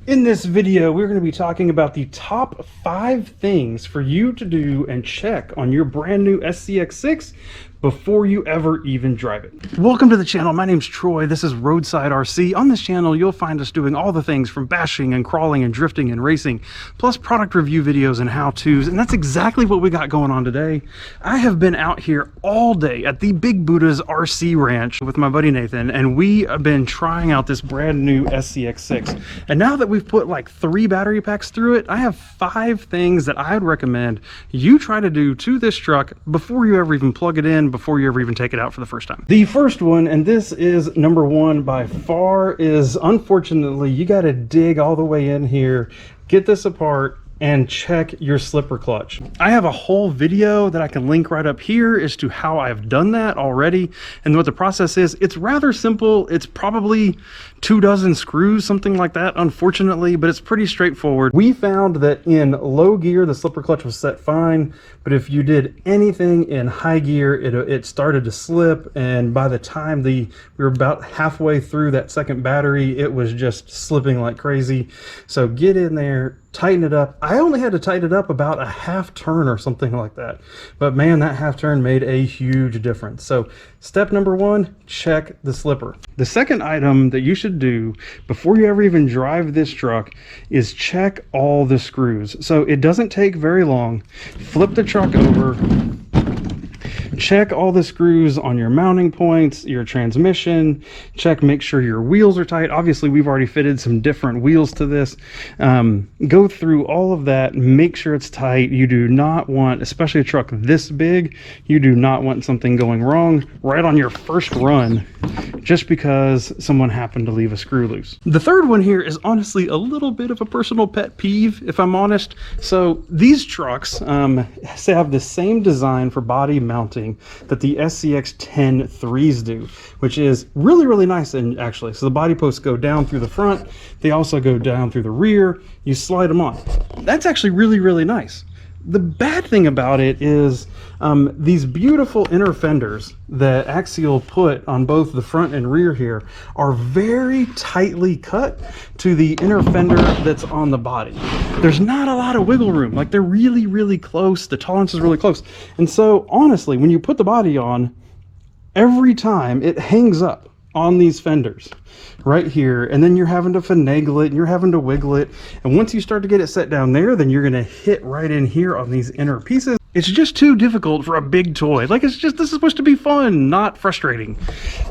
In this video, we're going to be talking about the top 5 things for you to do and check on your brand new SCX6 before you ever even drive it. Welcome to the channel. My name's Troy. This is Roadside RC. On this channel, you'll find us doing all the things from bashing and crawling and drifting and racing, plus product review videos and how-tos, and that's exactly what we got going on today. I have been out here all day at the Big Buddha's RC Ranch with my buddy Nathan, and we have been trying out this brand new SCX6. And now that we've put like 3 battery packs through it, I have 5 things that I would recommend you try to do to this truck before you ever even plug it in, before you ever even take it out for the first time. The first one, and this is number 1 by far, is unfortunately you got to dig all the way in here, get this apart, and check your slipper clutch. I have a whole video that I can link right up here as to how I've done that already and what the process is. It's rather simple. It's probably 24 screws, something like that, unfortunately, but it's pretty straightforward. We found that in low gear, the slipper clutch was set fine, but if you did anything in high gear, it started to slip, and by the time we were about halfway through that second battery, it was just slipping like crazy. So get in there, tighten it up. I only had to tighten it up about a half turn or something like that, but man, that half turn made a huge difference. So step number 1, check the slipper. The second item that you should do before you ever even drive this truck is check all the screws. So it doesn't take very long. Flip the truck over, check all the screws on your mounting points, your transmission, make sure your wheels are tight. Obviously, we've already fitted some different wheels to this. Go through all of that, make sure it's tight. You do not want, especially a truck this big, you do not want something going wrong right on your first run just because someone happened to leave a screw loose. The third one here is honestly a little bit of a personal pet peeve, if I'm honest. So these trucks have the same design for body mounting that the SCX10-3s do, which is really, really nice. And actually, so the body posts go down through the front. They also go down through the rear. You slide them on. That's actually really, really nice. The bad thing about it is these beautiful inner fenders that Axial put on both the front and rear here are very tightly cut to the inner fender that's on the body. There's not a lot of wiggle room. Like, they're really, really close. The tolerance is really close. And so honestly, when you put the body on, every time it hangs up on these fenders right here, and then you're having to finagle it and you're having to wiggle it, and once you start to get it set down there, then you're going to hit right in here on these inner pieces. It's just too difficult for a big toy. Like, this is supposed to be fun, not frustrating.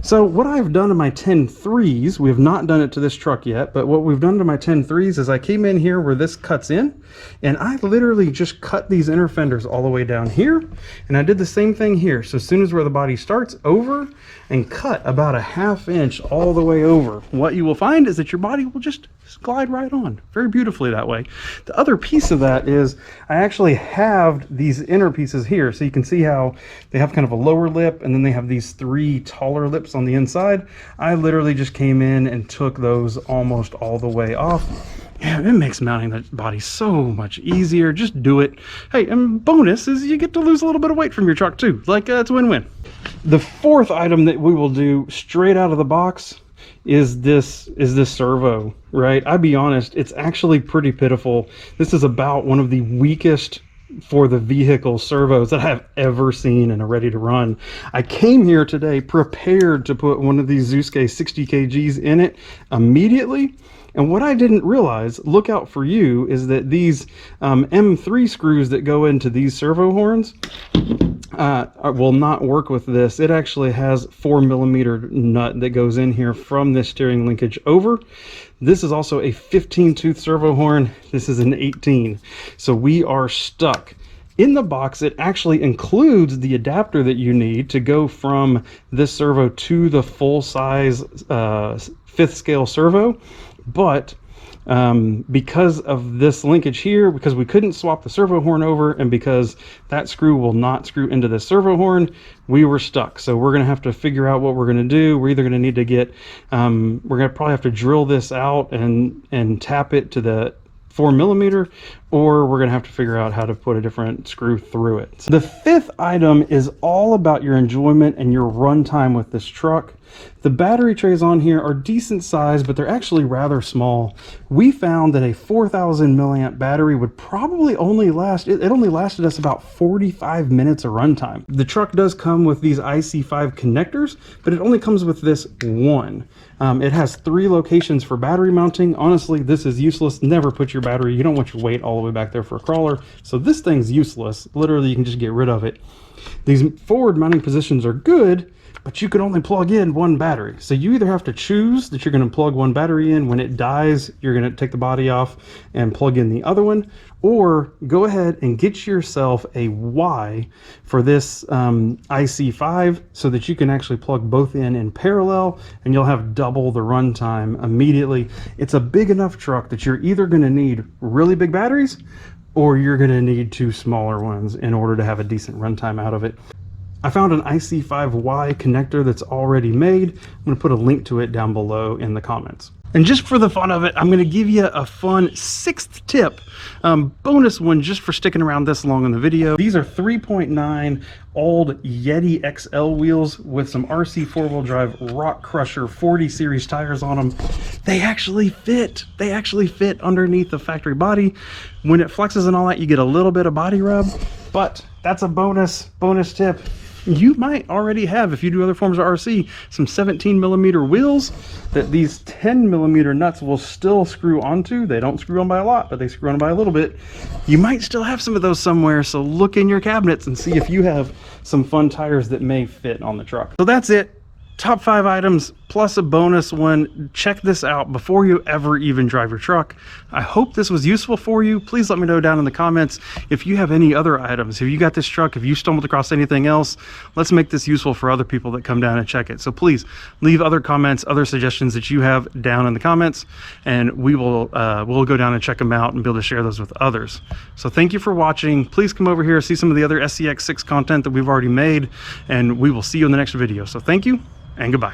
So what I've done to my 10-3s, we have not done it to this truck yet, but what we've done to my 10-3s is I came in here where this cuts in, and I literally just cut these inner fenders all the way down here, and I did the same thing here. So as soon as where the body starts, over, and cut about a ½ inch all the way over. What you will find is that your body will just glide right on very beautifully that way. The other piece of that is I actually halved these inner pieces here, so you can see how they have kind of a lower lip, and then they have these 3 taller lips on the inside. I literally just came in and took those almost all the way off. Yeah, it makes mounting that body so much easier. Just do it. Hey, and bonus is you get to lose a little bit of weight from your truck too. Like, it's a win-win. The fourth item that we will do straight out of the box is this servo, right? I'll be honest, it's actually pretty pitiful. This is about one of the weakest for the vehicle servos that I've ever seen and are ready to run. I came here today prepared to put one of these Zuske 60 kgs in it immediately. And what I didn't realize, look out for you, is that these M3 screws that go into these servo horns will not work with this. It actually has 4mm nut that goes in here from this steering linkage over. This is also a 15-tooth servo horn. This is an 18. So we are stuck. In the box, it actually includes the adapter that you need to go from this servo to the full-size 5th scale servo. But because of this linkage here, because we couldn't swap the servo horn over, and because that screw will not screw into the servo horn, we were stuck. So we're going to have to figure out what we're going to do. We're either going to need to get, we're going to probably have to drill this out and tap it to the 4mm, or we're going to have to figure out how to put a different screw through it. So the 5th item is all about your enjoyment and your runtime with this truck. The battery trays on here are decent size, but they're actually rather small. We found that a 4,000 milliamp battery would probably only last, it only lasted us about 45 minutes of runtime. The truck does come with these IC5 connectors, but it only comes with this one. It has 3 locations for battery mounting. Honestly, this is useless. Never put your battery, you don't want your weight all the way back there for a crawler. So this thing's useless. Literally, you can just get rid of it. These forward mounting positions are good, but you can only plug in one battery. So you either have to choose that you're going to plug one battery in. When it dies, you're going to take the body off and plug in the other one, or go ahead and get yourself a Y for this IC5 so that you can actually plug both in parallel, and you'll have double the runtime immediately. It's a big enough truck that you're either going to need really big batteries or you're going to need 2 smaller ones in order to have a decent runtime out of it. I found an IC5Y connector that's already made. I'm going to put a link to it down below in the comments. And just for the fun of it, I'm going to give you a fun 6th tip, bonus one just for sticking around this long in the video. These are 3.9 old Yeti XL wheels with some RC 4-wheel drive Rock Crusher 40 series tires on them. They actually fit. They actually fit underneath the factory body. When it flexes and all that, you get a little bit of body rub, but that's a bonus tip. You might already have, if you do other forms of RC, some 17 millimeter wheels that these 10 millimeter nuts will still screw onto. They don't screw on by a lot, but they screw on by a little bit. You might still have some of those somewhere, so look in your cabinets and see if you have some fun tires that may fit on the truck. So that's it. Top 5 items plus a bonus one. Check this out before you ever even drive your truck. I hope this was useful for you. Please let me know down in the comments if you have any other items. If you got this truck, if you stumbled across anything else, let's make this useful for other people that come down and check it. So please leave other comments, other suggestions that you have down in the comments, and we will we'll go down and check them out and be able to share those with others. So thank you for watching. Please come over here, see some of the other SCX6 content that we've already made, and we will see you in the next video. So thank you and goodbye.